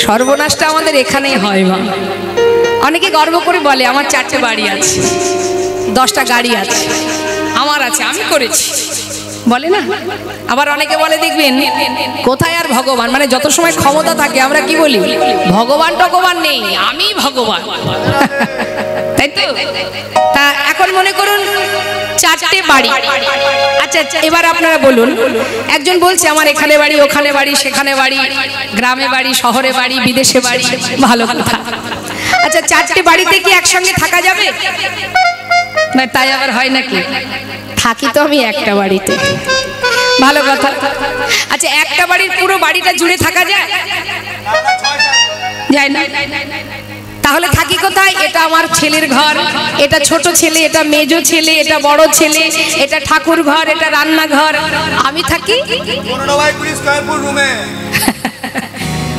সর্বনাশটা আমাদের এখানেই হয় মা। অনেকে গর্ব করে বলে আমার 4টে বাড়ি আছে, 10টা গাড়ি আছে, আমার আছে, আমি করেছি, বলে না। আবার অনেকে বলে দেখবেন কোথায় আর ভগবান, মানে যত সময় ক্ষমতা থাকে আমরা কি বলি, ভগবান টগবান নেই, আমি ভগবান। তাই তো? তা এখন মনে করুন 4টে বাড়ি। আচ্ছা এবার আপনারা বলুন, একজন বলছে আমার এখানে বাড়ি, ওখানে বাড়ি, সেখানে বাড়ি, গ্রামে বাড়ি, শহরে বাড়ি, বিদেশে বাড়ি, ভালো কথা। আচ্ছা 4টে বাড়িতে কি একসঙ্গে থাকা যাবে? না, তাই আবার হয় নাকি? থাকি তো আমি একটা বাড়িতে, ভালো কথা। আচ্ছা একটা বাড়ির পুরো বাড়িটা জুড়ে থাকা যায়? যায় না। তাহলে থাকি কোথায়? এটা আমার ছেলের ঘর, এটা ছোট ছেলে, এটা মেজো ছেলে, এটা বড় ছেলে, এটা ঠাকুর ঘর, এটা রান্নাঘর, আমি থাকি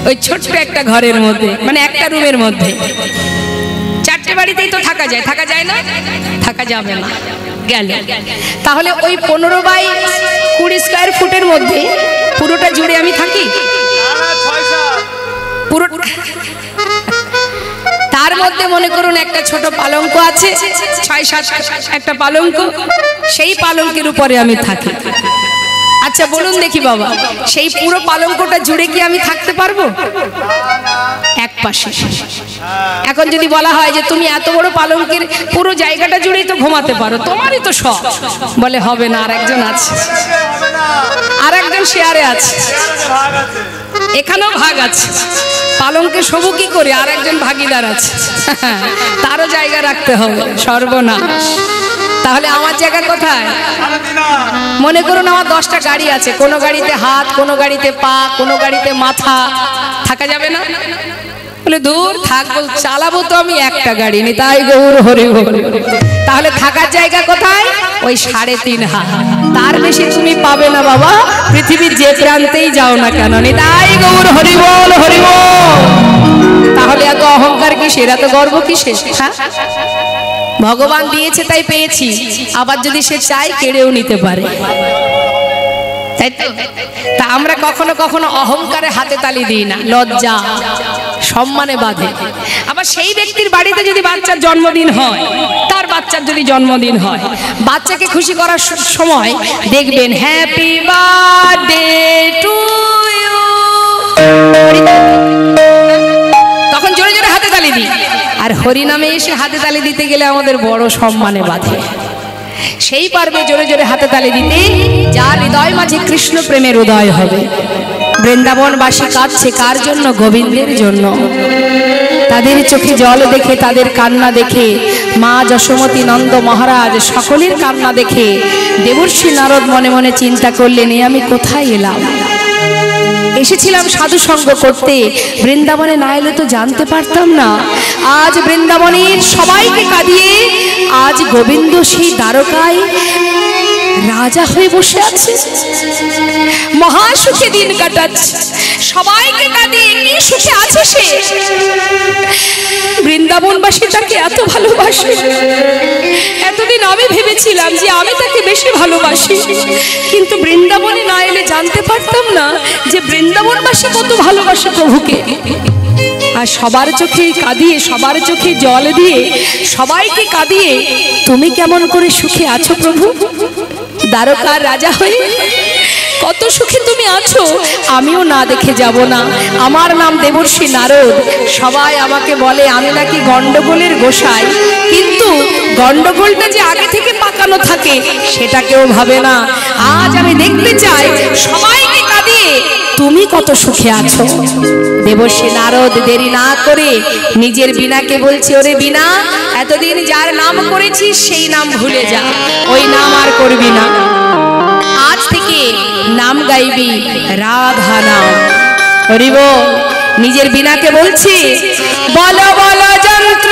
ওই ছোট্ট একটা ঘরের মধ্যে, মানে একটা রুমের মধ্যে। 4টে বাড়িতেই তো থাকা যায়, থাকা যায় না? থাকা যাবে না, গেল। তাহলে ওই 15/20 স্কয়ার ফুটের মধ্যে পুরোটা জুড়ে আমি থাকি? পুরো তার মধ্যে মনে করুন একটা ছোট পালঙ্ক আছে, 6-7 একটা পালঙ্ক, সেই পালঙ্কের উপরে আমি থাকি। আচ্ছা বলুন দেখি বাবা, সেই পুরো পালঙ্কটা জুড়ে কি আমি থাকতে পারবো? এক পাশে। এখন যদি বলা হয় যে তুমি এত বড় পালঙ্কের পুরো জায়গাটা জুড়েই তো ঘুমাতে পারো, তোমারই তো সব, বলে হবে না, আর একজন আছে, আর একজন শেয়ারে আছে, এখানেও ভাগ আছে, পালঙ্কে শোবো কি করে, আর একজন ভাগিদার আছে, তারও জায়গা রাখতে হবে, সর্বনাশ। তাহলে আমার জায়গা কোথায়? মনে করুন আমার 10টা গাড়ি আছে, কোনো গাড়িতে হাত, কোনো গাড়িতে পা, কোনো গাড়িতে মাথা, থাকা যাবে না? বলে দূর থাকবো, চালাবো তো আমি একটা গাড়ি, নিতাই গৌর হরি বল। তাহলে থাকার জায়গা কোথায়? ওই 3.5 হাত, তার বেশি তুমি পাবে না বাবা, পৃথিবীর যে প্রান্তেই যাও না কেন। নিতাই গৌর হরি বল, হরি বল। তাহলে এত অহংকার কিসের, এত গর্ব কিসের? ভগবান দিয়েছে তাই পেয়েছি, আবার যদি সে চাই কেড়েও নিতে পারে, তাই তো? তা আমরা কখনো কখনো অহংকারে হাতে তালি দিই না, লজ্জা সম্মানে বাঁধে। আবার সেই ব্যক্তির বাড়িতে যদি বাচ্চার জন্মদিন হয়, তার বাচ্চার যদি জন্মদিন হয়, বাচ্চাকে খুশি করার সময় দেখবেন হ্যাপি বার্থডে টু ইউ, তখন জোরে জোরে হাতে তালি দিই। আর হরি নামে এসে হাতে তালি দিতে গেলে আমাদের বড় সম্মানে বাঁধে। সেই পারবে জোরে জোরে হাতে তালি দিতে যার হৃদয় মাঝে কৃষ্ণ প্রেমের উদয় হবে। বৃন্দাবনবাসী কাঁদছে কার জন্য? গোবিন্দের জন্য। তাদের চোখে জল দেখে, তাদের কান্না দেখে, মা যশোমতী, নন্দ মহারাজ সকলের কান্না দেখে দেবর্ষি নারদ মনে মনে চিন্তা করলেন, এ আমি কোথায় এলাম? এসেছিলাম সাধু সঙ্গ করতে, বৃন্দাবনে না এলে তো জানতে পারতাম না। আজ বৃন্দাবনের সবাইকে কাঁদিয়ে আজ গোবিন্দ সেই দ্বারকায় রাজা হয়ে বসে আছে, মহাসুখে দিন কাটাচ্ছে, সবাইকে কাঁদিয়ে কি সুখে আছে সে। বৃন্দাবনবাসী তাকে এত ভালোবাসে, এতদিন আমি ভেবেছিলাম যে আমি তাকে বেশি ভালোবাসি, কিন্তু বৃন্দাবনে না এলে জানতে পারতাম না যে বৃন্দাবনবাসী কত ভালোবাসে প্রভুকে। আর সবার চোখে কাঁদিয়ে, সবার চোখে জল দিয়ে, সবাইকে কাঁদিয়ে তুমি কেমন করে সুখে আছো প্রভু? দ্বারকার রাজা হয়ে কত সুখে তুমি আছো, আমিও না দেখে যাব না। আমার নাম দেবর্ষি নারদ, সবাই আমাকে বলে আমি নাকি গন্ডগোলের গোসাই, কিন্তু গন্ডগোলটা যে আগে থেকে পাকানো থাকে সেটা কেউ ভাবে না। আজ আমি দেখতে চাই সবাইকে কাঁদিয়ে তুমি কত সুখে আছো। দেবর্ষি নারদ দেরি না করে নিজের বীণাকে বলছে, ওরে বীণা, এতদিন যার নাম করেছিস সেই নাম ভুলে যা, ওই নাম আর করবি না, আজ থেকে নাম গাইবি রাধা নাম। হরি বল। নিজের বীণাকে বলছি, বলো বলো যন্ত্র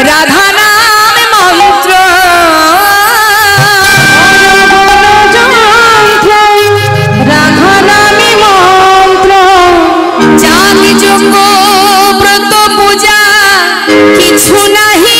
রাধা নাম মন্ত্র, রাধা নামে মন্ত্র, জাতি যোগ্য ব্রত পূজা কিছু নাহি।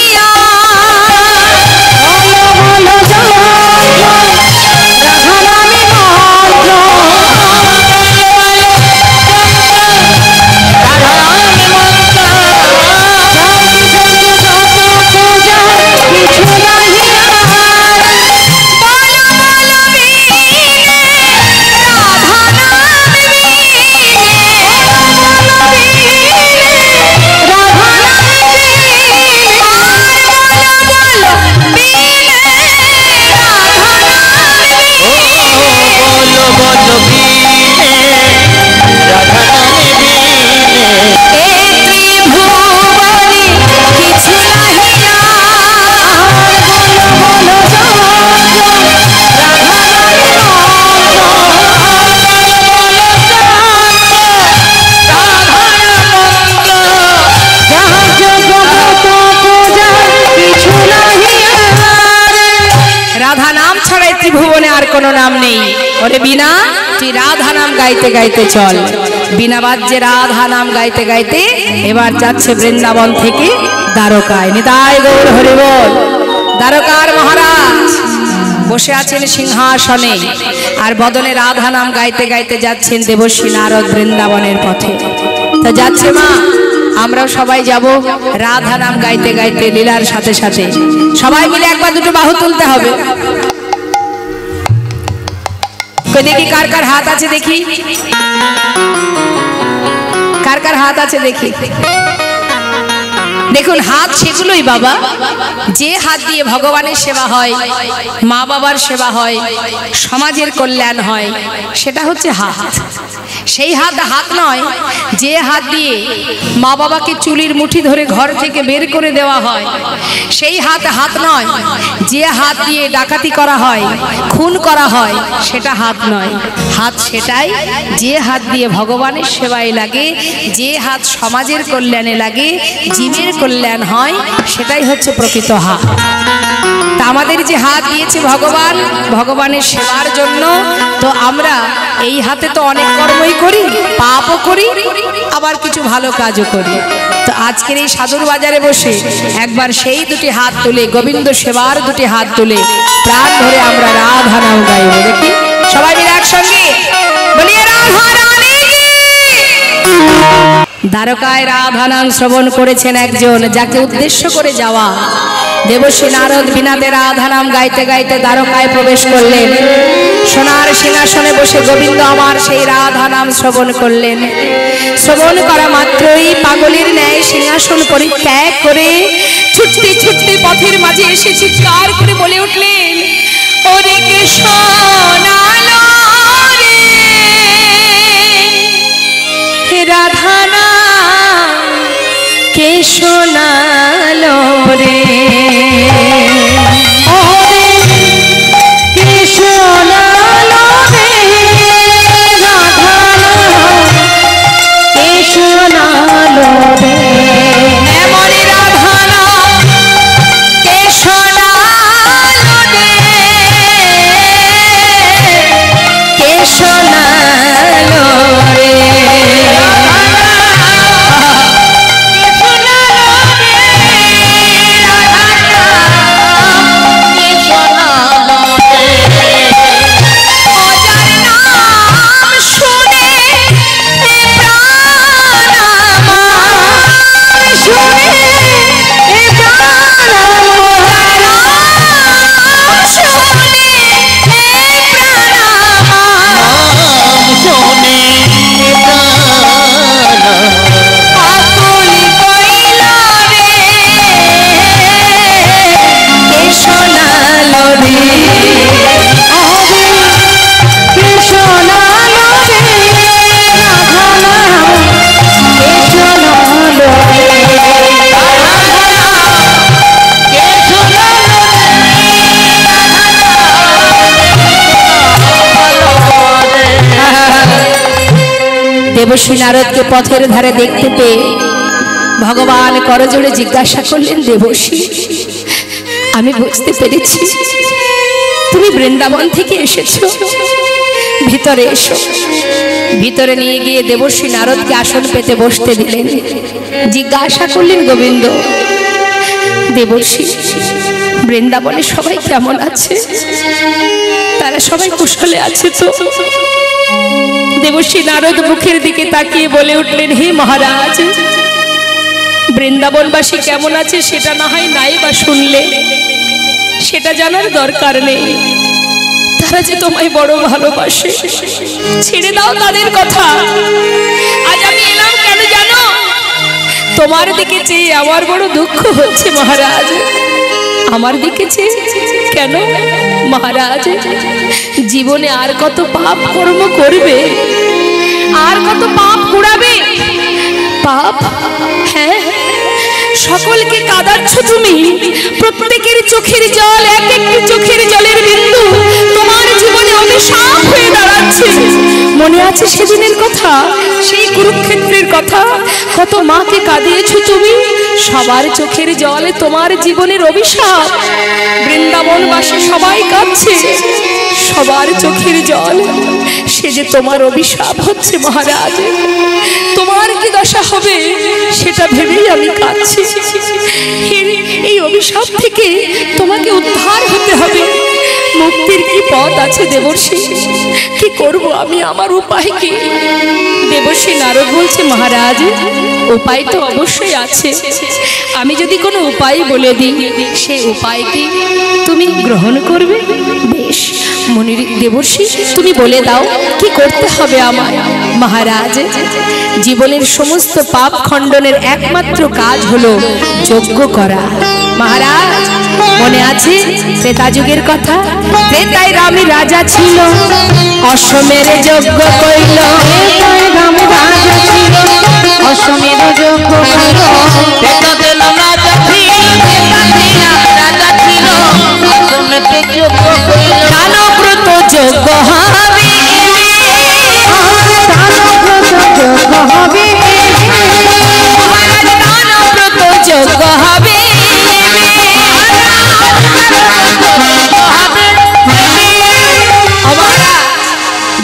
কোনো নাম নেই। ওরে বিনা, তুই রাধা নাম গাইতে গাইতে চল। বিনা বাজ্যে রাধা নাম গাইতে গাইতে এবার যাচ্ছে বৃন্দাবন থেকে দ্বারকায়। নিতাই গৌর হরি বল। দ্বারকার মহারাজ বসে আছেন সিংহাসনে, আর বদনে রাধা নাম গাইতে গাইতে যাচ্ছেন দেবশ্রী নারদ বৃন্দাবনের পথে। তো যাচ্ছে মা, আমরাও সবাই যাব রাধা নাম গাইতে গাইতে লীলার সাথে সাথে। সবাই মিলে একবার দুটো বাহু তুলতে হবে। দেখি কার কার হাত আছে, দেখি কার কার হাত আছে দেখি। দেখুন হাত সেগুলোই বাবা, যে হাত দিয়ে ভগবানের সেবা হয়, মা বাবার সেবা হয়, সমাজের কল্যাণ হয়, সেটা হচ্ছে হাত। সেই হাত হাত নয় যে হাত দিয়ে মা বাবাকে চুলির মুঠি ধরে ঘর থেকে বের করে দেওয়া হয়। সেই হাত হাত নয় যে হাত দিয়ে ডাকাতি করা হয়, খুন করা হয়, সেটা হাত নয়। হাত সেটাই যে হাত দিয়ে ভগবানের সেবায় লাগে, যে হাত সমাজের কল্যাণে লাগে, জীবের কল্যাণ হয়, সেটাই হচ্ছে প্রকৃত হাত। তা আমাদের যে হাত দিয়েছে ভগবান, ভগবানের সেবার জন্য, তো আমরা এই হাতে তো অনেক কর্মই করি, পাপও করি, আবার কিছু ভালো কাজও করি। তো আজকের এই সাধুর বাজারে বসে একবার সেই দুটি হাত তুলে, গোবিন্দ সেবার দুটি হাত তুলে প্রাণ ধরে আমরা রাধা নাম গাইব। দেখি সবাই মিলে একসঙ্গে বলিয়ে রাধা রানী কি। দ্বারকায় রাধা নাম শ্রবণ করেছেন একজন, যাকে উদ্দেশ্য করে যাওয়া দেবশ্রী নারদ বিনাতে রাধা নাম গাইতে গাইতে দ্বারকায় প্রবেশ করলেন। সোনার সিংহাসনে বসে গোবিন্দ আমার সেই রাধা নাম শ্রবণ করলেন। শ্রবণ করা মাত্রই পাগলের ন্যায় সিংহাসন পরিত্যাগ করে ছুটতে ছুটতে পথের মাঝে এসে চিৎকার করে বলে উঠলেন, ওরে কে সোনালো রে রাধা নাম কে সোনালো রে, ওরে কে সোনালো রে রাধা নাম কে সোনালো রে, এমনি রাধা নাম কে সোনালো রে, কে সোনালো রে। দেবশ্রী নারদকে পথের ধারে দেখতে পেয়ে ভগবান করজোড়ে জিজ্ঞাসা করলেন, দেবশ্রী আমি বুঝতে পেরেছি তুমি বৃন্দাবন থেকে এসেছো, ভিতরে এসো। ভিতরে নিয়ে গিয়ে দেবশ্রী নারদকে আসন পেতে বসতে দিলেন। জিজ্ঞাসা করলেন, গোবিন্দ দেবশ্রী বৃন্দাবনে সবাই কেমন আছে? তারা সবাই কুশলে আছে তো? দেবশ্রী নারদ মুখের দিকে তাকিয়ে বলে উঠলেন, হে মহারাজ বৃন্দাবনবাসী কেমন আছে সেটা না হয় নাই বা শুনলে, সেটা জানার দরকার নেই। তারা যে তোমায় বড় ভালোবাসে, ছেড়ে দাও তাদের কথা। আজ আমি এলাম কেন জানো? তোমার দিকে চেয়ে আমার বড় দুঃখ হচ্ছে মহারাজ। আমার দিকে চেয়ে কেন মহারাজ? জীবনে আর কত পাপ কর্ম করবে, আর কত পাপ কুড়াবে? পাপ, হ্যাঁ সকলকে কাঁদাচ্ছ তুমি, প্রত্যেকের চোখের জল এক একটি চোখের জলের বিন্দু তোমার জীবনে অভিশাপ হয়ে দাঁড়াচ্ছে। মনে আছে সেদিনের কথা, সেই কুরুক্ষেত্রের কথা, কত মাকে কাঁদিয়েছো তুমি, সবার চোখের জল তোমার জীবনের অভিশাপ। বৃন্দাবনবাসী সবাই কাঁদছে, সবার চোখের জল সে যে তোমার অভিশাপ হচ্ছে মহারাজ। তোমার কি দশা হবে সেটা ভেবেই আমি কাঁদছি। এই অভিশাপ থেকে তোমাকে উদ্ধার হতে হবে। মুক্তির কি পথ আছে দেবর্ষি? কি করব আমি, আমার উপায় কি? দেবর্ষি নারদ বলছে, মহারাজ উপায় তো অবশ্যই আছে। আমি যদি কোনো উপায় বলে দিই, সেই উপায় কি তুমি গ্রহণ করবে? বেশ মুনির দেবর্ষি, তুমি বলে দাও কি করতে হবে আমায়। মহারাজ জীবনের সমস্ত পাপ খণ্ডনের একমাত্র কাজ হলো যজ্ঞ করা। মহারাজ মনে আছে ত্রেতা যুগের কথা? ত্রেতায় রাম রাজা ছিল, অশ্বমের যজ্ঞ কইল। রাম রাজা ছিল, অশ্বমের যজ্ঞ কইল। দানব্রত যজ্ঞ হবে, দানব্রত যজ্ঞ হবে, দানব্রত যজ্ঞ হবে।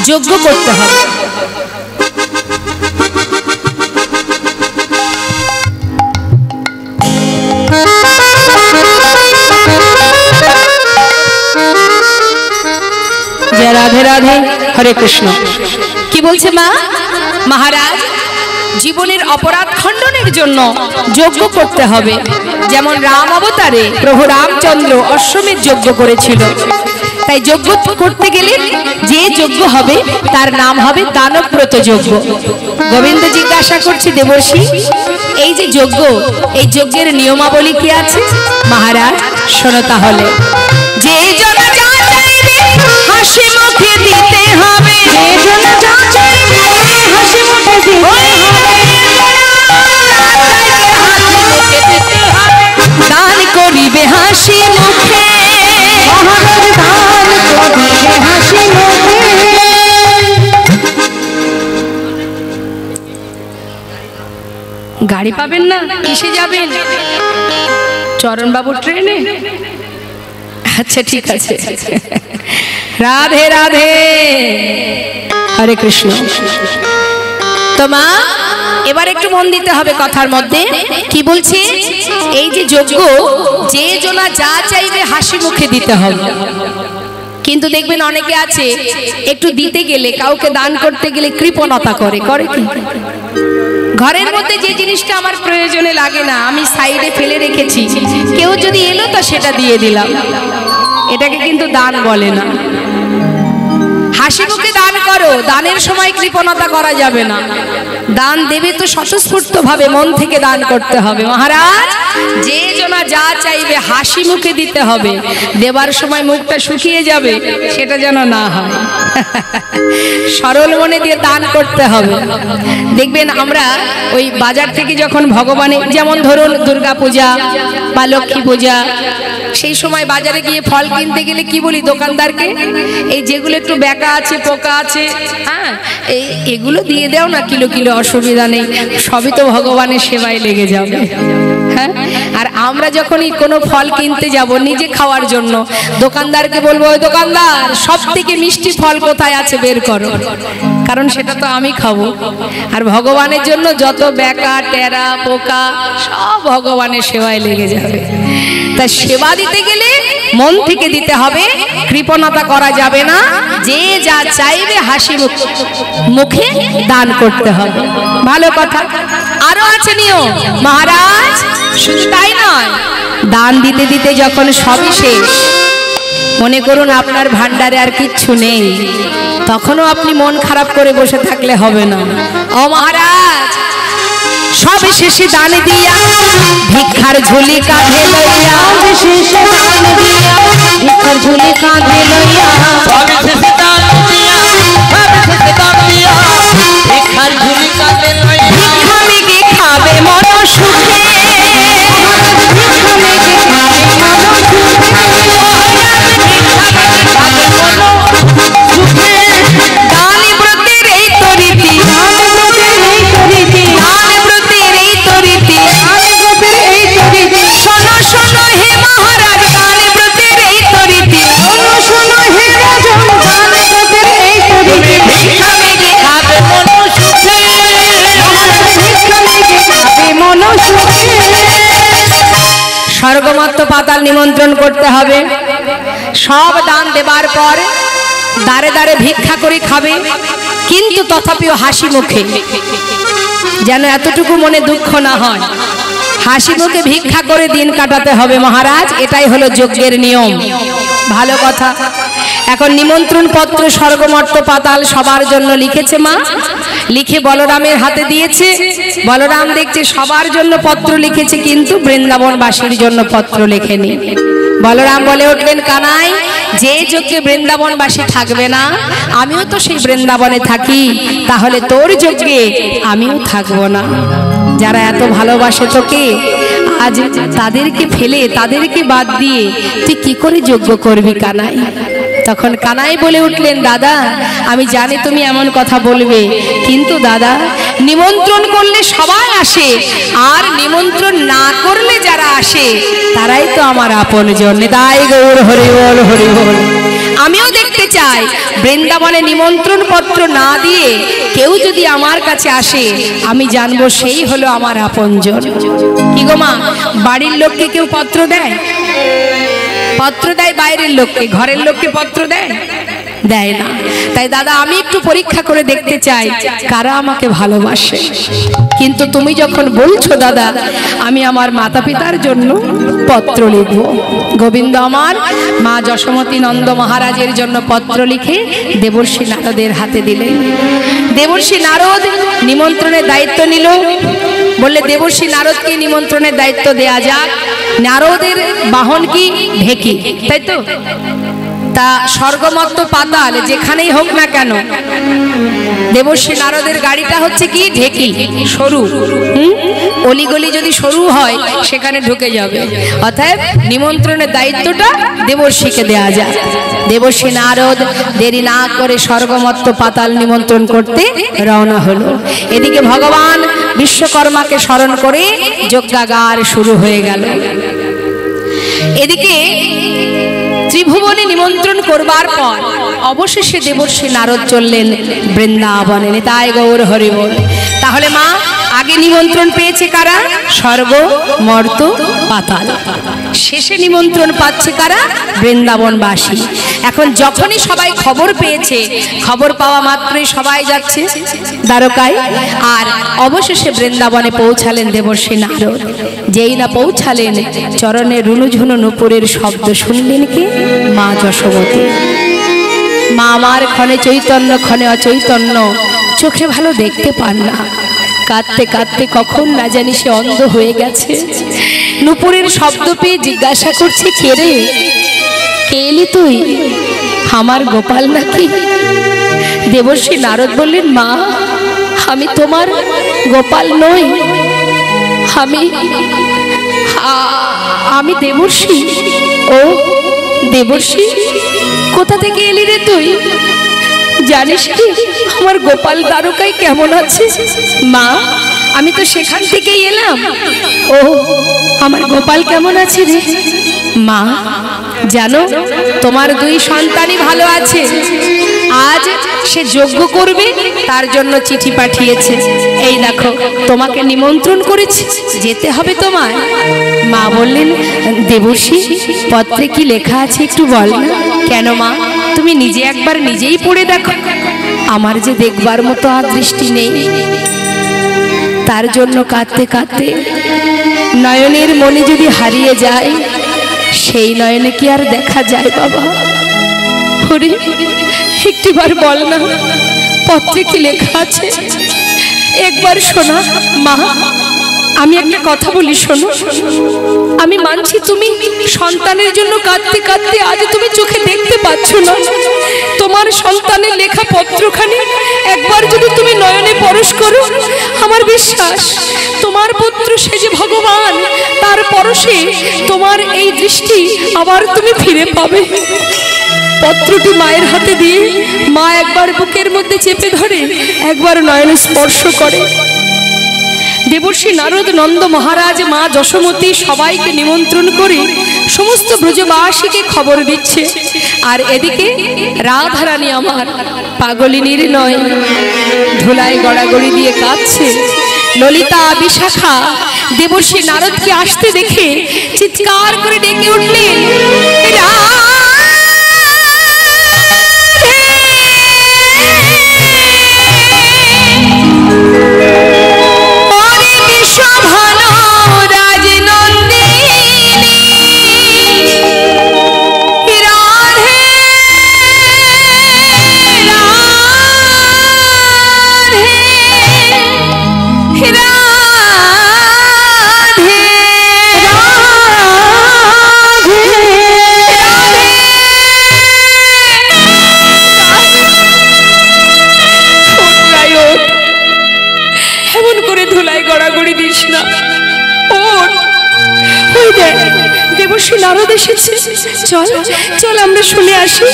যজ্ঞ করতে হবে। জয় রাধে রাধে, হরে কৃষ্ণ। কি বলছে মা? মহারাজ জীবনের অপরাধ খণ্ডনের জন্য যজ্ঞ করতে হবে। যেমন রাম অবতারে প্রভু রামচন্দ্র অশ্বমেধ যজ্ঞ করেছিল, তাই যজ্ঞ করতে গেলে যে যজ্ঞ হবে তার নাম হবে দানব্রত যজ্ঞ। গোবিন্দ জিজ্ঞাসা করছে, দেবর্ষি এই যে যজ্ঞ, এই যজ্ঞের নিয়মাবলী কি আছে? মহারাজ শোনো তাহলে। যে জন যা চাইবে হাসি মুখে দিতে হবে, যে জন যা চাইবে হাসি মুখে দিতে হবে, দান করিবে হাসি মুখে, দান করিবে হাসি মুখে। গাড়ি পাবেন না, কিসে যাবেন? চরণবাবুর ট্রেনে? আচ্ছা ঠিক আছে। রাধে রাধে, হরে কৃষ্ণ। তো মা এবার একটু মন দিতে হবে কথার মধ্যে। কি বলছে? এই যে যজ্ঞ, যে জনা যা চাইবে হাসি মুখে দিতে হবে। কিন্তু দেখবেন অনেকে আছে একটু দিতে গেলে, কাউকে দান করতে গেলে কৃপণতা করে। করে কি? ঘরের মধ্যে যে জিনিসটা আমার প্রয়োজনে লাগে না আমি সাইডে ফেলে রেখেছি, কেউ যদি এলো তো সেটা দিয়ে দিলাম। এটাকে কিন্তু দান বলে না। হাসি মুখে দান করো, দানের সময় কৃপণতা করা যাবে না। দান দেবে তো স্বতঃস্ফূর্ত ভাবে মন থেকে দান করতে হবে। মহারাজ যে জনা যা চাইবে হাসি মুখে দিতে হবে, দেবার সময় মুখটা শুকিয়ে যাবে সেটা যেন না হয়। সরল মনে দিয়ে দান করতে হবে। দেখবেন আমরা ওই বাজার থেকে যখন ভগবানের, যেমন ধরুন দুর্গা পূজা বা লক্ষ্মী পূজা, সেই সময় বাজারে গিয়ে ফল কিনতে গেলে কি বলি দোকানদারকে? এই যেগুলো একটু বেঁকা আছে, পোকা আছে, হ্যাঁ এগুলো দিয়ে দাও না কিলো কিলো, অসুবিধা নেই, সবই তো ভগবানের সেবায় লেগে যাবে। হ্যাঁ, আর আমরা যখনই কোনো ফল কিনতে যাব নিজে খাওয়ার জন্য, দোকানদারকে বলবো, ওই দোকানদার সব থেকে মিষ্টি ফল কোথায় আছে বের করো, কারণ সেটা তো আমি খাবো। আর ভগবানের জন্য যত বেঁকা টেরা পোকা সব ভগবানের সেবায় লেগে যাবে। তা সেবা দিতে গেলে মন থেকে দিতে হবে, কৃপণতা করা যাবে না। যে যা চাইবে হাসি মুখে দান করতে হবে। ভালো কথা। আরো আছে নিয়ম মহারাজ। শুধু তাই নয়, দান দিতে দিতে যখন সবই শেষ, মনে করুন আপনার ভান্ডারে আর কিচ্ছু নেই, তখনও আপনি মন খারাপ করে বসে থাকলে হবে না। ও মহারাজ, সব শেষে দান দিয়া ভিক্ষার ঝুলি কাঁধে লইয়া, শেষে দান দিয়া ভিক্ষার ঝুলি কাঁধে লইয়া, সব শেষে দান দিয়া, সব শেষে দান দিয়া ভিক্ষার ঝুলি কাঁধে লইয়া, ভিক্ষা মেগে খাবে মন সুখে, ভিক্ষা মেগে খাবে মন সুখে, দানি ব্রতের এই তরিতি, দানি ব্রতের এই তরিতি, স্বর্গমর্ত পাতাল নিমন্ত্রণ করতে হবে। সব দান দেবার পর দাঁড়ে দাঁড়ে ভিক্ষা করে খাবে, কিন্তু তথাপিও হাসি মুখে, যেন এতটুকু মনে দুঃখ না হয়। হাসি মুখে ভিক্ষা করে দিন কাটাতে হবে মহারাজ, এটাই হলো যজ্ঞের নিয়ম। ভালো কথা। এখন নিমন্ত্রণ পত্র স্বর্গমর্ত পাতাল সবার জন্য লিখেছে মা, লিখে বলরামের হাতে দিয়েছে। বলরাম দেখছে সবার জন্য পত্র লিখেছে, কিন্তু বৃন্দাবনবাসীর জন্য পত্র লেখেনি। বলরাম বলে উঠলেন, কানাই, যে যজ্ঞে বৃন্দাবনবাসী থাকবে না, আমিও তো সেই বৃন্দাবনে থাকি, তাহলে তোর যজ্ঞে আমিও থাকবো না। যারা এত ভালোবাসে তোকে, আজ তাদেরকে ফেলে, তাদেরকে বাদ দিয়ে তুই কি করে যজ্ঞ করবি কানাই? তখন কানাই বলে উঠলেন, দাদা আমি জানি তুমি এমন কথা বলবে, কিন্তু দাদা নিমন্ত্রণ করলে সবাই আসে, আর নিমন্ত্রণ না করলে যারা আসে তারাই তো আমার আপনজন। তাই গৌর হরি বল, হরি বল। আমিও দেখতে চাই বৃন্দাবনে নিমন্ত্রণ পত্র না দিয়ে কেউ যদি আমার কাছে আসে, আমি জানবো সেই হলো আমার আপনজন। কি গো মা, বাড়ির লোককে কেউ পত্র দেয়? পত্র দেয় বাইরের লোককে, ঘরের লোককে পত্র দেয়? দেয় না। তাই দাদা আমি একটু পরীক্ষা করে দেখতে চাই কারা আমাকে ভালোবাসে। কিন্তু তুমি যখন বলছো দাদা আমি আমার মাতা পিতার জন্য পত্র লিখব, গোবিন্দ আমার মা যশোমতী নন্দ মহারাজের জন্য পত্র লিখে দেবর্ষি নারদের হাতে দিলেন। দেবর্ষি নারদ নিমন্ত্রণের দায়িত্ব নিল। বললে দেবর্ষি নারদকে নিমন্ত্রণের দায়িত্ব দেয়া যাক। নারদের বাহন কি? ঢেকি, তাই তো? তা স্বর্গমর্ত পাতাল যেখানেই হোক না কেন, দেবর্ষি নারদের গাড়িটা হচ্ছে কি? ঢেকি, সরু। অলিগলি যদি সরু হয় সেখানে ঢুকে যাবে। অতএব নিমন্ত্রণের দায়িত্বটা দেবর্ষিকে দেয়া যায়। দেবর্ষি নারদ দেরি না করে স্বর্গমর্ত পাতাল নিমন্ত্রণ করতে রওনা হলো। এদিকে ভগবান বিশ্বকর্মাকে স্মরণ করে যজ্ঞাগার শুরু হয়ে গেল। এদিকে ত্রিভুবনে নিমন্ত্রণ করবার পর অবশেষে দেবর্ষি নারদ চললেন বৃন্দাবনে। তাই গৌর হরি বল। তাহলে মা আগে নিমন্ত্রণ পেয়েছে কারা? স্বর্গ, মর্ত, পাতাল। শেষে নিমন্ত্রণ পাচ্ছে কারা? বৃন্দাবনবাসী। এখন যখনই সবাই খবর পেয়েছে, খবর পাওয়া মাত্রই সবাই যাচ্ছে দ্বারকায়। আর অবশেষে বৃন্দাবনে পৌঁছালেন দেবর্ষি নারদ। যেই না পৌঁছালেন, চরণে রুনুঝুনু নুপুরের শব্দ শুনলেন কে? মা যশোমতী। মা আমার ক্ষণে চৈতন্য, ক্ষণে অচৈতন্য, চোখে ভালো দেখতে পান না। কাঁদতে কাঁদতে কখন না জানি সে অন্ধ হয়ে গেছে। নুপুরের শব্দ পেয়ে জিজ্ঞাসা করছে, কে রে? কে এলি তুই? আমার গোপাল নাকি? দেবর্ষি নারদ বললেন, মা আমি তোমার গোপাল নই, আমি দেবর্ষি। ও দেবর্ষি, কোথা থেকে এলি রে তুই? জানিস কি আমার গোপাল দ্বারকায় কেমন আছে? মা আমি তো সেখান থেকেই এলাম। ও আমার গোপাল কেমন আছে রে? মা জানো তোমার দুই সন্তানই ভালো আছে। আজ সে যজ্ঞ করবে, তার জন্য চিঠি পাঠিয়েছে। এই দেখো তোমাকে নিমন্ত্রণ করেছে, যেতে হবে তোমায়। মা বললেন, দেবর্ষি পত্রে কি লেখা আছে একটু বল না। কেন মা, তুমি নিজে একবার নিজেই পড়ে দেখো। আমার যে দেখবার মতো আর দৃষ্টি নেই, তার জন্য কাঁদতে কাঁদতে নয়নের মনে যদি হারিয়ে যায়, সেই নয়নে কি আর দেখা যায় বাবা? হরি একটিবার বল না, পত্রে কি লেখা আছে একবার শোনা। মা আমি একটা কথা বলি, শোনো। আমি মানছি তুমি সন্তানের জন্য কাঁদতে কাঁদতে আজ তুমি চোখে দেখতে পাচ্ছ না। তোমার সন্তানের লেখা পত্রখানি একবার যদি তুমি নয়নে পরশ করো, আমার বিশ্বাস তোমার পুত্র সে যে ভগবান, তার পরশে তোমার এই দৃষ্টি আবার তুমি ফিরে পাবে। পত্রটি মায়ের হাতে দিয়ে মা একবার বুকের মধ্যে চেপে ধরে, একবার নয়নে স্পর্শ করে। দেবর্ষি নারদ নন্দ মহারাজ মা যশোমতী সবাইকে নিমন্ত্রণ করে সমস্ত ব্রজবাসীকে খবর দিচ্ছে। আর এদিকে রাধারানী আমার পাগলিনীর নয়, ধুলায় গড়াগড়ি দিয়ে কাঁদছে। ললিতা বিশাখা দেবর্ষি নারদকে আসতে দেখে চিৎকার করে ডেকে উঠলেন, দেবর্ষি নারদ এসেছে, চল চল আমরা শুনে আসি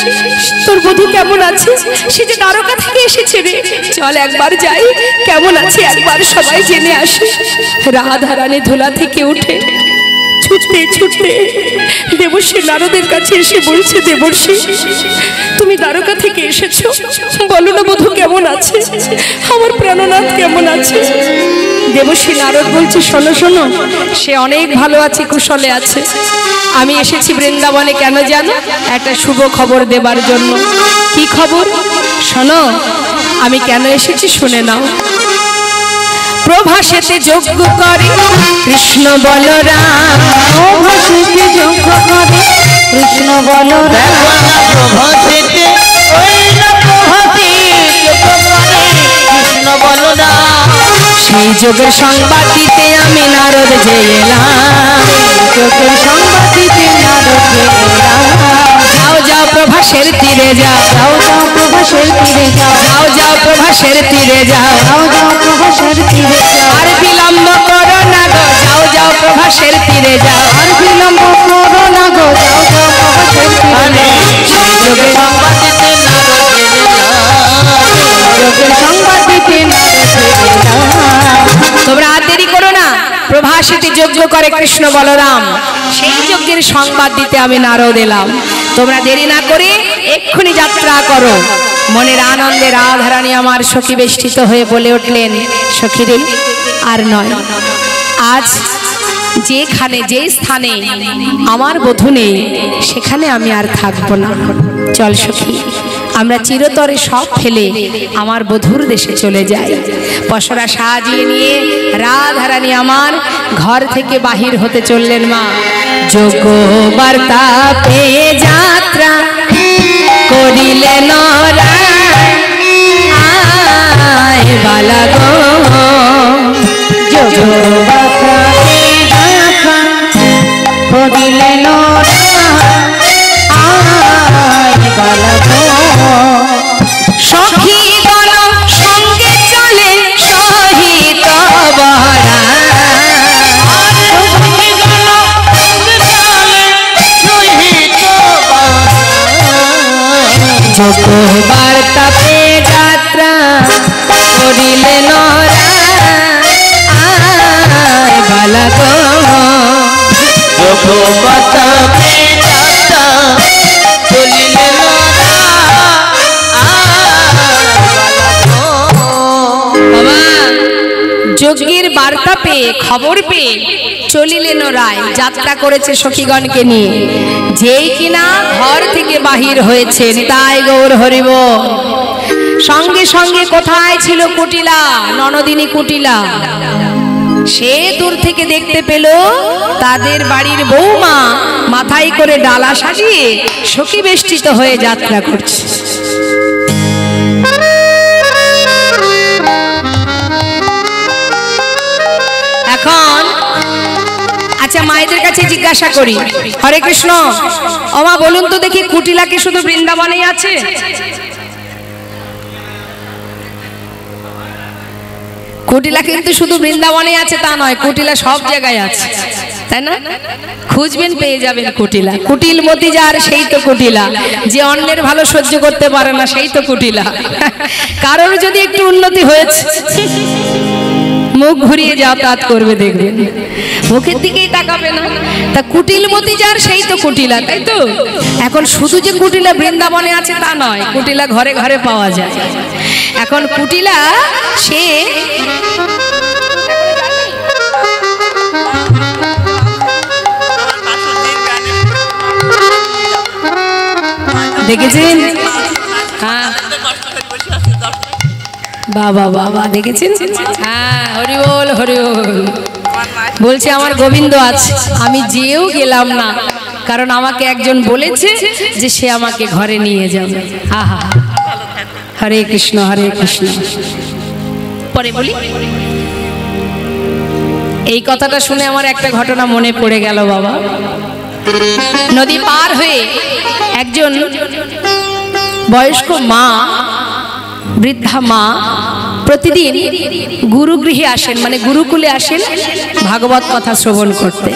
তোর বধূ কেমন আছে। সে যে দ্বারকা থেকে এসেছে রে, চল একবার যাই, কেমন আছে একবার সবাই জেনে আসি। রাধা রানী ধুলা থেকে উঠে ছুটতে ছুটতে দেবর্ষি নারদের কাছে এসে বলছে, দেবর্ষি তুমি দ্বারকা থেকে এসেছো, বলো না বধূ কেমন আছে, আমার প্রাণনাথ কেমন আছে। দেবর্ষি নারদ বলছে, শোনো শোনো, সে অনেক ভালো আছে, কুশলে আছে। আমি এসেছি বৃন্দাবনে কেন জানো, একটা শুভ খবর দেবার জন্য। কি খবর শোনো, আমি কেন এসেছি শুনে নাও। প্রভাসেতে যজ্ঞ করে কৃষ্ণ বলরাম, প্রভাসেতে যজ্ঞ করে কৃষ্ণ বলরাম, প্রভাসেতে কৃষ্ণ বলরাম। সেই যোগের সংবাদ দিতে আমি নারদ যে এলাম, যোগের সংবাদ দিতে নারদ যে এলাম। যাও যাও প্রভাসের তীরে যাও, যাও যাও প্রভাসের তীরে যাও, যাও যাও প্রভাসের তীরে যাও, যাও যাও প্রভাসের তীরে যাও। আর বিলম্ব করো না গো, যাও যাও প্রভাসের তীরে যাও, আর বিলম্ব করো না গো, যাও যাও প্রভাসের তীরে। সেই যোগের সংবাদ দিতে নারদ যে এলাম, যোগের সংবাদ দিতে নারদ যে এলাম। তোমরা আর দেরি করো না, প্রভাসেতে যজ্ঞ করে কৃষ্ণ বলরাম, সেই যজ্ঞের সংবাদ দিতে আমি নারদ এলাম। তোমরা দেরি না করে এক্ষুনি যাত্রা করো। মনের আনন্দে রাধারানী আমার সখী বেষ্টিত হয়ে বলে উঠলেন, সখীরে আর নয়, আজ যেখানে যে স্থানে আমার বধূ নেই সেখানে আমি আর থাকবো না। চল সখী, আমরা চিরতরে সব ফেলে আমার বধূর দেশে চলে যাই। পসরা সাজিয়ে নিয়ে রাধারানী আমার ঘর থেকে বাহির হতে চললেন। মা যোগ বার্তা পেয়ে যাত্রা করিলেন আয় বালা গো, যোগ বার্তা পেয়ে যাত্রা করিলেন আয় বালা গো। সখী গণ সঙ্গে চলে সহিত বরা, যোগ বার্তা পে যাত্রা করিলেন আয় বালা গো, যোগ বার্তা পে যাত্রা করিলেন যজ্ঞের বার্তা পেয়ে খবর পেয়ে চলিলেন রায়, যাত্রা করেছে সখীগণকে নিয়ে। যেই কিনা ঘর থেকে বাহির হয়েছে, তাই গৌর হরিব। সঙ্গে সঙ্গে কোথায় ছিল কুটিলা, ননদিনী কুটিলা। সে দূর থেকে দেখতে পেল তাদের বাড়ির বৌমা মাথায় করে ডালা সাজিয়ে সখী বেষ্টিত হয়ে যাত্রা করছে। এখন আচ্ছা, মায়েদের কাছে জিজ্ঞাসা করি, হরে কৃষ্ণ, ওমা বলুন তো দেখি, কুটিলা কি শুধু বৃন্দাবনেই আছে? কুটিলা কিন্তু শুধু বৃন্দাবনে আছে তা নয়, কুটিলা সব জায়গায় আছে, তাই না? খুঁজবেন পেয়ে যাবেন কুটিলা। কুটিল মতি যার সেই তো কুটিলা, যে অন্যের ভালো সহ্য করতে পারে না সেই তো কুটিলা। কারোর যদি একটু উন্নতি হয়েছে মুখ ঘুরিয়ে যাতায়াত করবে, দেখবেন মুখের দিকেই তাকাবে না। তা কুটিল মতি যার সেই তো কুটিলা, তাই তো? এখন শুধু যে কুটিলা বৃন্দাবনে আছে তা নয়, কুটিলা ঘরে ঘরে পাওয়া যায়। এখন কুটিলা সে দেখেছেন? হ্যাঁ বাবা বাবা দেখেছেন? হ্যাঁ হরি বল হরি বল। বলছে আমার গোবিন্দ আছে, আমি যেও গেলাম না, কারণ আমাকে একজন বলেছে যে সে আমাকে ঘরে নিয়ে যাবে। আহা হরে কৃষ্ণ হরে কৃষ্ণ। পরে বলি, এই কথাটা শুনে আমার একটা ঘটনা মনে পড়ে গেল বাবা। নদী পার হয়ে একজন বয়স্ক মা, বৃদ্ধা মা প্রতিদিন গুরুগৃহে আসেন, মানে গুরুকুলে আসেন ভাগবত কথা শ্রবণ করতে।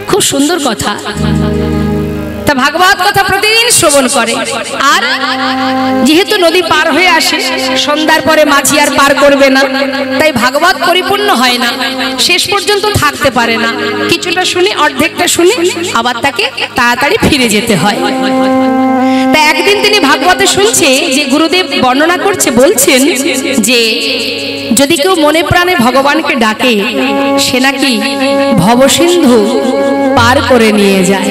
খুব সুন্দর কথা। তা ভাগবত কথা প্রতিদিন শ্রবণ করে। আর যেহেতু নদী পার হয়ে আসে, সন্ধ্যার পরে মাঝি আর পার করবে না, তাই ভাগবত পরিপূর্ণ হয় না, শেষ পর্যন্ত থাকতে পারে না। কিছুটা শুনে, অর্ধেকটা শুনে আবার তাকে তাড়াতাড়ি ফিরে যেতে হয়। তা একদিন তিনি ভাগবতে শুনছে যে গুরুদেব বর্ণনা করছে, বলছেন যে যদি কেউ মনে প্রাণে ভগবানকে ডাকে, সে নাকি ভবসিন্ধু পার করে নিয়ে যায়।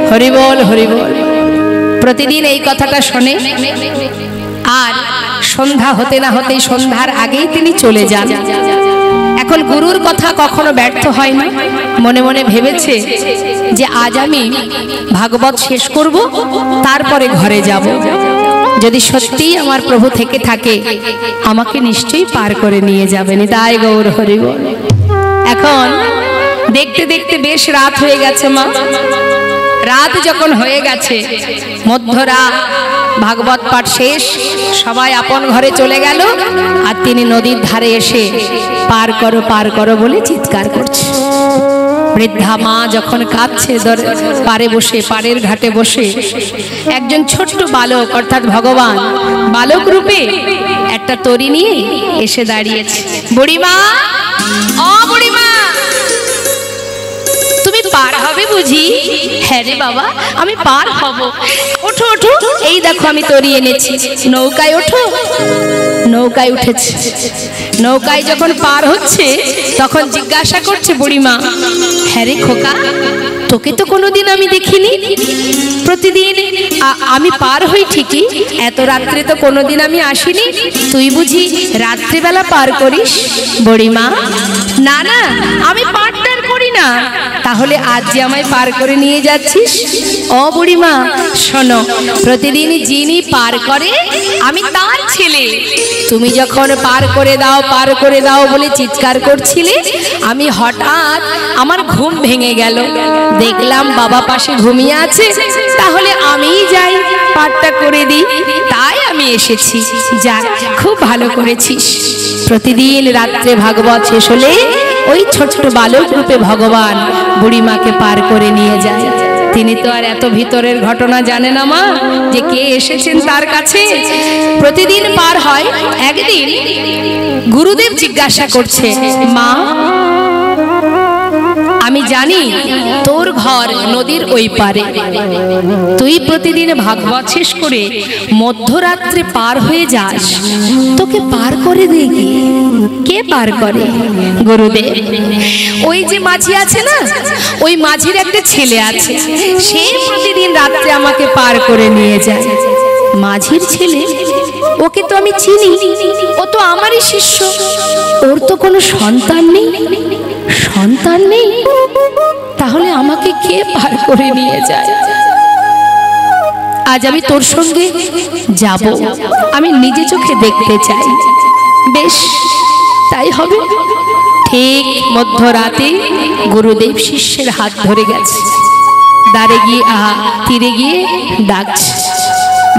হরি বল হরি বল। প্রতিদিন এই কথাটা শোনে, আর সন্ধ্যা হতে না হতেই, সন্ধ্যার আগেই তিনি চলে যান। এখন গুরুর কথা কখনো ব্যর্থ হয় না। মনে মনে ভেবেছে যে আজ আমি ভাগবত শেষ করব, তারপরে ঘরে যাব। যদি সত্যিই আমার প্রভু থেকে থাকে, আমাকে নিশ্চয়ই পার করে নিয়ে যাবেন। তাই গৌর হরি বল। এখন দেখতে দেখতে বেশ রাত হয়ে গেছে মা। রাত যখন হয়ে গেছে, মধ্যরাত, ভাগবত পাঠ শেষ, সবাই আপন ঘরে চলে গেল, আর তিনি নদীর ধারে এসে পার করো বলে চিৎকার করছে। বৃদ্ধা মা যখন কাঁদছে, পারে বসে, পাড়ের ঘাটে বসে একজন ছোট্ট বালক, অর্থাৎ ভগবান বালক রূপে একটা তরি নিয়ে এসে দাঁড়িয়েছে। বুড়িমা, ও বুড়িমা, তুমি পার হবে বুঝি? হ্যাঁ রে বাবা, আমি পার হব। ওঠো ওঠো, এই দেখো আমি তরি এনেছি, নৌকায় ওঠো। নৌকায় উঠেছে। নৌকায় যখন পার হচ্ছে, তখন জিজ্ঞাসা করছে বুড়িমা, হ্যাঁ রে খোকা, তোকে তো কোনোদিন আমি দেখিনি। প্রতিদিন আমি পার হই ঠিকই, এত রাত্রে তো কোনোদিন আমি আসিনি, তুই বুঝি রাত্রিবেলা পার করিস? বুড়িমা, না না, আমি পার করি না। তাহলে আজ যে আমায় পার করে নিয়ে যাচ্ছিস? ও বুড়িমা শোনো, প্রতিদিন যিনি পার করে আমি তার ছেলে। তুমি যখন পার করে দাও বলে চিৎকার করছিলে, আমি হঠাৎ আমার ঘুম ভেঙে গেল, দেখলাম বাবা পাশে ঘুমিয়ে আছে, তাহলে আমিই যাই পারটা করে দিই, তাই আমি এসেছি। যাক, খুব ভালো করেছিস। প্রতিদিন রাত্রে ভাগবত শেষ হলে ওই ছোট্ট বালক রূপে ভগবান বুড়িমাকে পার করে নিয়ে যায়। তিনি তো আর এত ভিতরের ঘটনা জানে না মা, যে কে এসেছেন তার কাছে। প্রতিদিন পার হয়। একদিন গুরুদেব জিজ্ঞাসা করছে, মা, আমি জানি তোর ঘর নদীর ওই পারে, তুই প্রতিদিন ভাগবত শেষ করে মধ্যরাত্রে পার হয়ে যাস, তোকে পার করে দেখি। কে পার করে? গুরুদেব। ওই যে মাঝি আছে না, ওই মাঝির একটা ছেলে আছে, সে প্রতিদিন রাত্রে আমাকে পার করে নিয়ে যায়। মাঝির ছেলে? ওকে তো আমি চিনি, ও তো আমারই শিষ্য, ওর তো কোনো সন্তান নেই। সন্তান নেই? তাহলে আমাকে কে পার করে নিয়ে যায়? আজ আমি তোর সঙ্গে যাব, আমি নিজে চোখে দেখতে চাই। বেশ, তাই হবে। ঠিক মধ্যরাতে গুরুদেব শিষ্যের হাত ধরে গেছে, দাঁড়ে গিয়ে তীরে গিয়ে ডাকছে,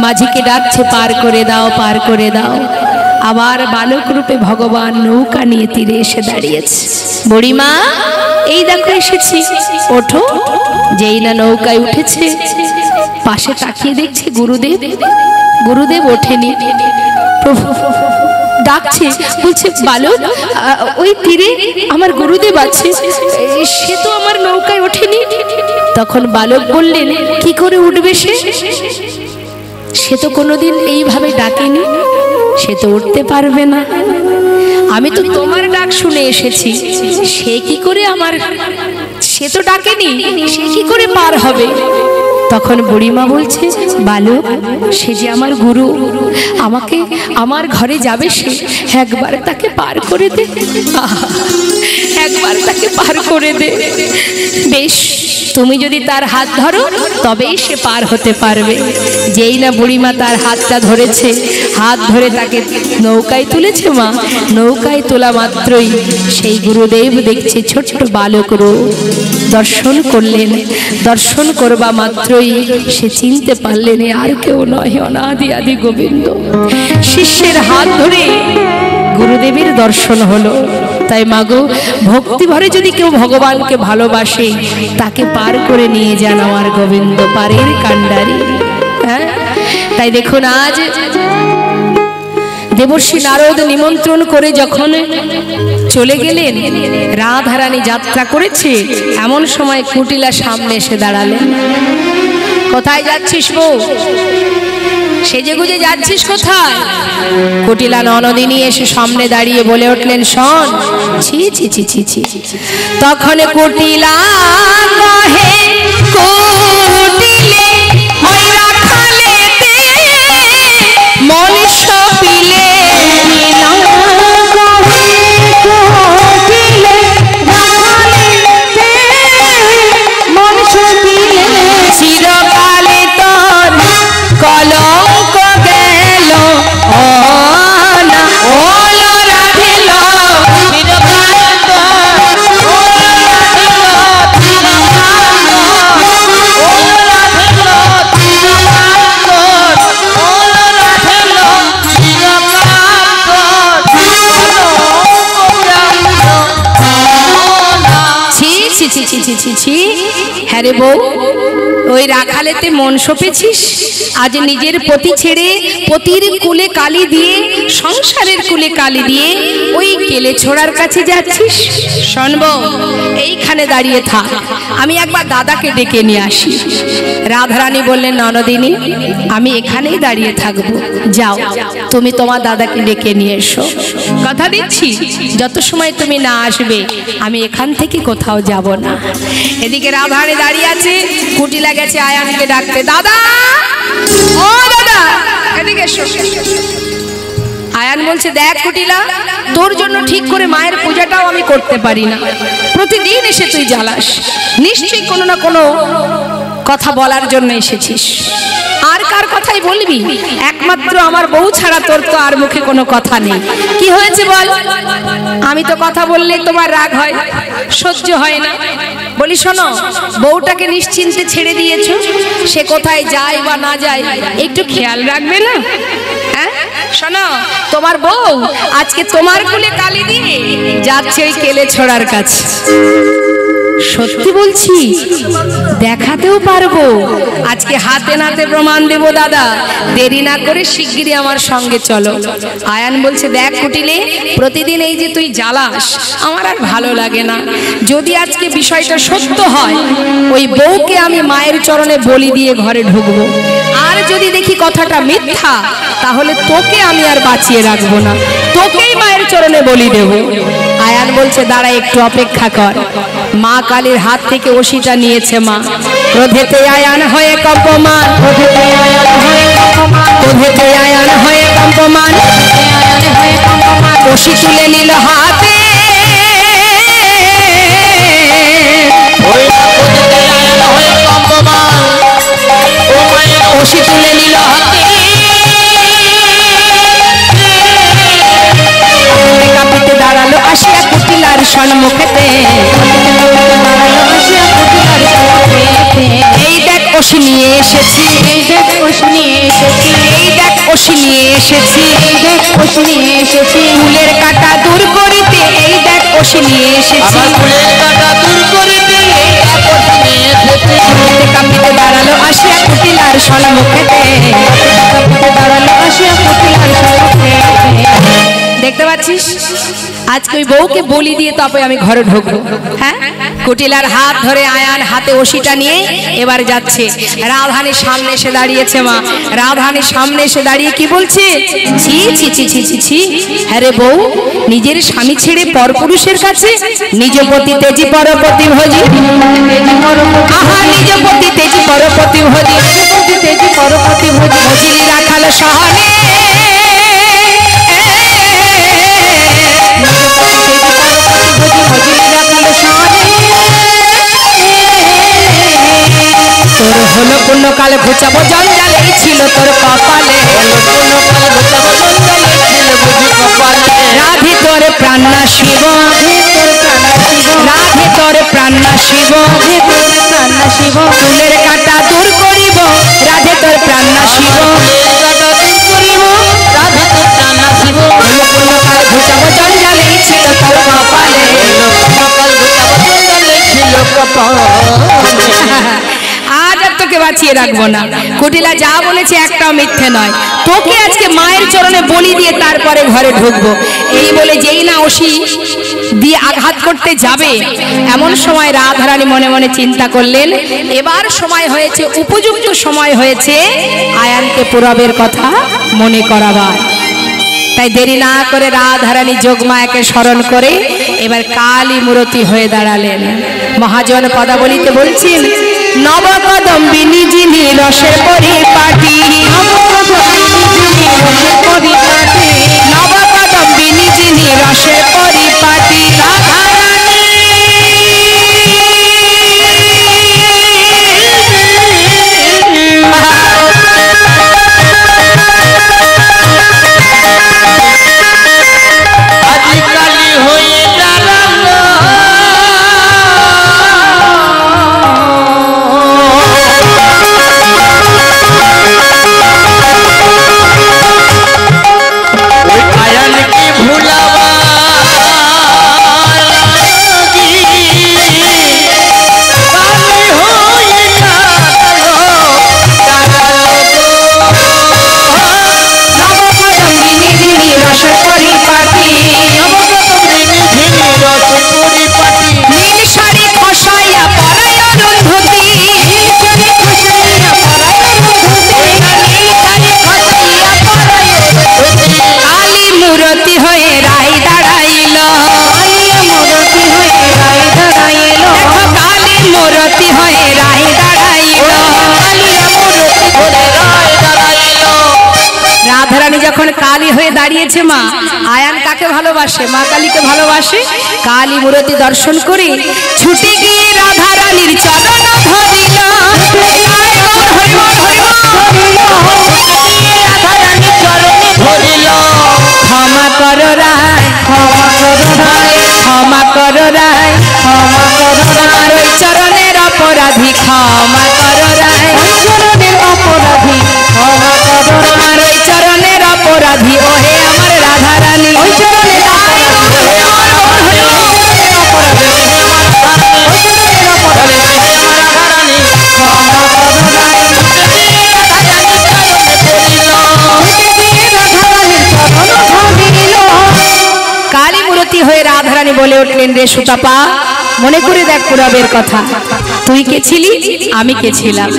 মাঝিকে ডাকছে, পার করে দাও, পার করে দাও। আবার বালক রূপে ভগবান নৌকা নিয়ে তীরে এসে দাঁড়িয়েছে। বুড়িমা, এই দেখো এসেছি, ওঠো। যেই না নৌকায় উঠেছে, পাশে তাকিয়ে দেখছে গুরুদেব। গুরুদেব ওঠেনি। প্রভু ডাকছে, বলছে, বালক, ওই তীরে আমার গুরুদেব আছে, সে তো আমার নৌকায় ওঠেনি। তখন বালক বললেন, কি করে উঠবে সে? সে তো কোনোদিন এইভাবে ডাকেনি, সে তো উঠতে পারবে না। আমি তো তোমার ডাক শুনে এসেছি, সে কি করে সে তো ডাকেনি, সে কি করে পার হবে? তখন বুড়িমা বলছে, বালক সে যে আমার গুরু, আমাকে আমার ঘরে যাবে সে, একবার তাকে পার করে দে, একবার তাকে পার করে দে। বেশ, তুমি যদি তার হাত ধরো তবেই সে পার হতে পারবে। যেই না বুড়িমা তার হাতটা ধরেছে, হাত ধরে তাকে নৌকায় তুলেছে মা, নৌকায় তোলা মাত্রই সেই গুরুদেব দেখছে ছোট্ট বালক রূপ দর্শন করলেন। দর্শন করবা মাত্রই সে চিনতে পারলেন আর কেউ নয়, অনাদি আদি গোবিন্দ। শিষ্যের হাত ধরে গুরুদেবের দর্শন হলো। তাই মাগো, ভক্তি ভরে যদি কেউ ভগবানকে ভালোবাসে তাকে পার করে নিয়ে যান আমার গোবিন্দ, পারের কান্ডারি। হ্যাঁ, তাই দেখুন আজ দেবর্ষি নারদ নিমন্ত্রণ করে যখন চলে গেলেন, রাধারানী যাত্রা করেছে, এমন সময় কুটিলা সামনে এসে দাঁড়ালেন। কোথায় যাচ্ছিস বউ? সেজে গুজে যাচ্ছিস কোথায়? কুটিলা ননদিনী এসে সামনে দাঁড়িয়ে বলে উঠলেন, শোন। ছি ছি ছি ছি ছি। তখন কুটিলা কহে, কুটিলে ওই রাখালেতে মন সপিলে না, কুটিলে রাখালেতে মন সপিলে চিরকালে তোর কলঙ্ক গেল, ও না ওলো রাধিল, চিরকালে তোর হ্যাঁ রে বউ, ওই রাখালেতে মন সপেছিস, আজ নিজের পতি ছেড়ে পতির কুলে কালি দিয়ে, সংসারের কুলে কালি দিয়ে ওই কেলে ছোড়ার কাছে যাচ্ছিস। শোনব, এইখানে দাঁড়িয়ে থাক, আমি একবার দাদাকে ডেকে নিয়ে আসি। রাধারানী বললেন, ননদিনী আমি এখানেই দাঁড়িয়ে থাকবো, যাও তুমি তোমার দাদাকে ডেকে নিয়ে এসো। কথা দিচ্ছি যত সময় তুমি না আসবে আমি এখান থেকে কোথাও যাব না। এদিকে রাধারানী দাঁড়িয়ে আছে, কুটিলা গেছে আয়ানকে ডাকতে, দাদা ও দাদা এদিকে এসো। আয়ান বলছে, দেখ কুটিলা, তোর জন্য ঠিক করে মায়ের পূজাটাও আমি করতে পারি না, প্রতিদিন এসে তুই জ্বালাস, নিশ্চয়ই কোনো না কোনো কথা বলার জন্য এসেছিস। আর কার কথাই বলবি? একমাত্র আমার বউ ছাড়া তোর তো আর মুখে কোনো কথা নেই। কি হয়েছে বল? আমি তো কথা বললে তোমার রাগ হয়, সহ্য হয় না। বলি শোনো, বউটাকে নিশ্চিন্তে ছেড়ে দিয়েছো, সে কোথায় যায় বা না যায় একটু খেয়াল রাখবে না? হ্যাঁ শোনো, তোমার বউ আজকে তোমার কুলে কালি দিয়ে যাচ্ছে ওই কেলে ছোড়ার কাছে। সত্যি বলছি, দেখাতেও পারবো, আজকে হাতে নাতে প্রমাণ দেব দাদা, দেরি না করে শিগগিরই আমার সঙ্গে চলো। আয়ান বলছে, দেখ কুটিলে, প্রতিদিন এই যে তুই জ্বালাস আমার আর ভালো লাগে না। যদি আজকে বিষয়টা সত্য হয়, ওই বউকে আমি মায়ের চরণে বলি দিয়ে ঘরে ঢুকবো, আর যদি দেখি কথাটা মিথ্যা তাহলে তোকে আমি আর বাঁচিয়ে রাখবো না, তোকেই মায়ের চরণে বলি দেব। আয়ান বলছে, দাঁড়া একটু অপেক্ষা কর। মা কালীর হাত থেকে ওষিটা নিয়েছে মা, ক্রোধেতে আয়ান হয়ে কম্পমান, ক্রোধেতে আয়ান হয়ে কম্পমান, ওষি তুলে নিল হাতে, ওষি তুলে নিল হাতে, কাঁপিতে দাঁড়ালো আসিয়া কুটিলার সম্মুখেতে, এই দেখ ওষি নিয়ে এসেছি, এই দেখ ওষি নিয়ে এসেছি, এই দেখ ওষি নিয়ে এসেছি, এই দেখ ওষি নিয়ে এসেছি, ফুলের কাঁটা দূর করিতে, এই দেখ ওষি নিয়ে এসেছি, ফুলের কাঁটা দূর করিতে, এই দেখ ওষি নিয়ে এসেছি। কাঁপিতে দাঁড়ালো আসিয়া কুটিলার সম্মুখেতে, কাঁপিতে দাঁড়ালো আসিয়া কুটিলার সম্মুখেতে। দেখতে পাচ্ছিস আজকে ওই বউকে বলি দিয়ে তারপরে আমি ঘরে ঢুকবো। হ্যাঁ, কুটিলার হাত ধরে আয়ান হাতে ওষিটা নিয়ে এবার যাচ্ছে। রাধারানীর সামনে এসে দাঁড়িয়েছে মা। রাধারানীর সামনে এসে দাঁড়িয়ে কি বলছে? ছি ছি ছি ছি ছি ছি, হ্যাঁ রে বউ, নিজের স্বামী ছেড়ে পরপুরুষের কাছে? নিজ পতি তেজি পরপতি ভজি, আহা নিজ পতি তেজি পরপতি ভজি, তেজি পরপতি ভজি, ভজিলি রাখাল সহনে তোর হলো কোনো কালে ঘুচাবো জঞ্জালে ছিল তোর কপালে, রাধে তোর প্রাণনা শিব, রাধে তোর প্রাণনা শিব, চুলের কাটা দূর করিব, রাধে তোর প্রাণনা শিব, হলো কোনো কালে ঘুচাবো জঞ্জালে ছিল তোর কপালে। আজ আর তোকে বাঁচিয়ে রাখবো না। কুটিলা যা বলেছে একটাও মিথ্যে নয়। তোকে আজকে মায়ের চরণে বলি দিয়ে তারপরে ঘরে ঢুকবো। এই বলে যেই না ওষি দিয়ে আঘাত করতে যাবে, এমন সময় রাধারানী মনে মনে চিন্তা করলেন, এবার সময় হয়েছে, উপযুক্ত সময় হয়েছে আয়ানকে পুরবের কথা মনে করাবার। তাই দেরি না করে রাধারানী যোগমায়াকে স্মরণ করে এবার কালী মূরতি হয়ে দাঁড়ালেন। মহাজন পদাবলিতে বলছেন, নবকদম্বিনী যিনি রসের পরিপাটি, নবকদম্বিনী যিনি রসের পরিপাটি, রাধারানী আজকালি হয়ে দাঁড়ালো আয়ানকে ভুলাবা নবকদম্বিনী যিনি রসের পরিপাটি, নীল শাড়ি খসাইয়া পরায় অরুন্ধতী, নীল শাড়ি খসাইয়া পরায় অরুন্ধতী, নীল শাড়ি খসাইয়া পরায় অরুন্ধতী, কালী মূরতি হয়ে রাই দাঁড়াইল, কালী মূরতি হয়ে রাই দাঁড়াইল, দেখো কালী মূরতি হয়ে রাই দাঁড়াইল, কালী মূরতি হয়ে রাই দাঁড়াইল। রাধারানী যখন কালী হয়ে দাঁড়িয়েছে মা, আয়ান কাকে ভালোবাসে? মা কালীকে ভালোবাসে। কালী মূরতি দর্শন করে ছুটে গিয়ে রাধারানীর চরণ ধরিল, রাধারানীর চরণে ধরিল, ক্ষমা করো রায়, ক্ষমা করো রায়, ক্ষমা করো রায়, ক্ষমা করো রায়, ওই চরণের অপরাধী ক্ষমা করো রায়, চরণের অপরাধী ক্ষমা করো রায়, ওই চরণের অপরাধী ওহে আমার রাধারানী, ওই চরণের কালী মূরতি হয়ে রাধারানী বলে উঠলেন, রে সুতাপা, মনে করে দেখ পুরবের কথা। তুই কে ছিলি, আমি কে ছিলাম,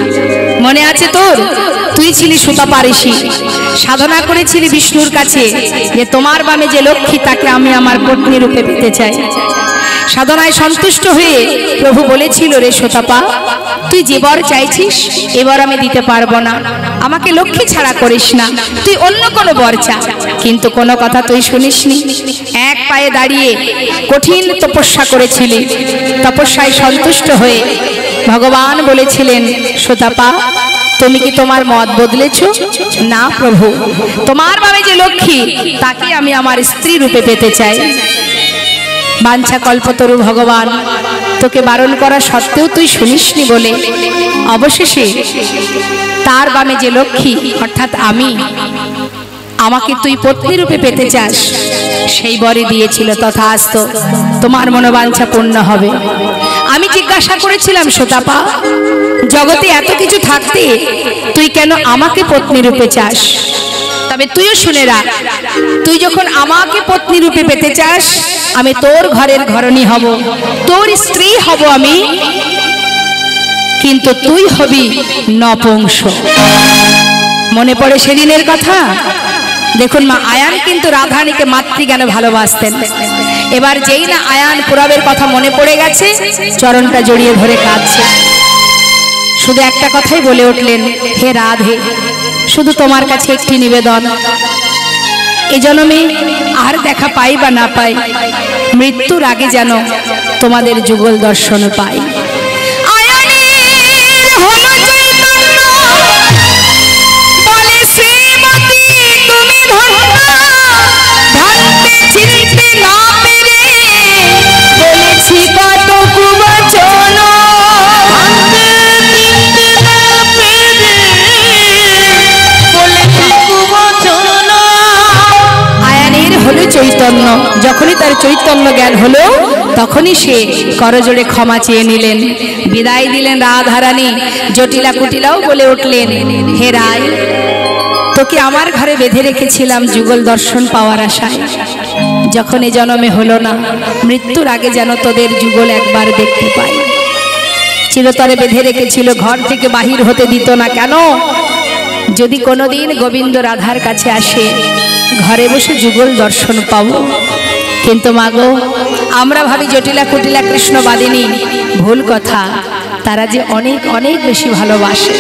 মনে আছে তোর? তুই ছিলি সুতাপা ঋষি, সাধনা করেছিলি বিষ্ণুর কাছে যে তোমার বামে যে লক্ষ্মী তাকে আমি আমার পত্নী রূপে পেতে চাই। সাধনায় সন্তুষ্ট হয়ে প্রভু বলেছিল, রে সুতাপা, তুই যে বর চাইছিস এবার আমি দিতে পারবো না, আমাকে লক্ষ্মী ছাড়া করিস না, তুই অন্য কোনো বর চা। কিন্তু কোনো কথা তুই শুনিসনি। এক পায়ে দাঁড়িয়ে কঠিন তপস্যা করেছিলি। তপস্যায় সন্তুষ্ট হয়ে ভগবান বলেছিলেন, সুতাপা, তুমি কি তোমার মত বদলেছ? না প্রভু, তোমার বামে যে লক্ষ্মী তাকে আমি আমার স্ত্রী রূপে পেতে চাই। বাঞ্ছা কল্পতরু ভগবান তোকে বারণ করা সত্ত্বেও তুই শুনিসনি বলে অবশেষে তার বামে যে লক্ষ্মী অর্থাৎ আমি, আমাকে তুই পত্নী রূপে পেতে চাস, সেই বরে দিয়েছিল। তথাস্তু, তোমার মনোবাঞ্ছা পূর্ণ হবে। আমি জিজ্ঞাসা করেছিলাম, সুতাপা, জগতে এত কিছু থাকতে তুই কেন আমাকে পত্নী রূপে চাস? তবে তুইও শুনে রাখ, তুই যখন আমাকে পত্নী রূপে পেতে চাস, আমি তোর ঘরের ঘরণী হব, তোর স্ত্রী হব আমি, কিন্তু তুই হবি নপুংস। মনে পড়ে সেদিনের কথা? দেখুন মা আয়ান কিন্তু রাধারানীকে মাতৃজ্ঞানে ভালোবাসতেন। এবার যেই না আয়ান পুরবের কথা মনে পড়ে গেছে, চরণটা জড়িয়ে ধরে কাঁদছে। শুধু একটা কথাই বলে উঠলেন, হে রাধে, শুধু তোমার কাছে একটি নিবেদন, এ জন্মে আর দেখা পাই বা না পাই, মৃত্যুর আগে যেন তোমাদের যুগল দর্শন পাই। চৈতন্য, যখনই তার চৈতন্য জ্ঞান হলো তখনই সে করজোড়ে ক্ষমা চেয়ে নিলেন, বিদায় দিলেন রাধারানী। জটিলা কুটিলাও বলে উঠলেন, হে রায়, তোকে আমার ঘরে বেঁধে রেখেছিলাম যুগল দর্শন পাওয়ার আশায়, যখন এ জন্মে হলো না, মৃত্যুর আগে যেন তোদের যুগল একবার দেখতে পাই। চিরতরে বেঁধে রেখেছিল, ঘর থেকে বাহির হতে দিত না। কেন? যদি কোনোদিন গোবিন্দ রাধার কাছে আসে, ঘরে বসে যুগল দর্শন পাবো। কিন্তু মাগো, আমরা ভাবি জটিলা কুটিলা কৃষ্ণ বাদিনী, ভুল কথা, তারা যে অনেক অনেক বেশি ভালোবাসে।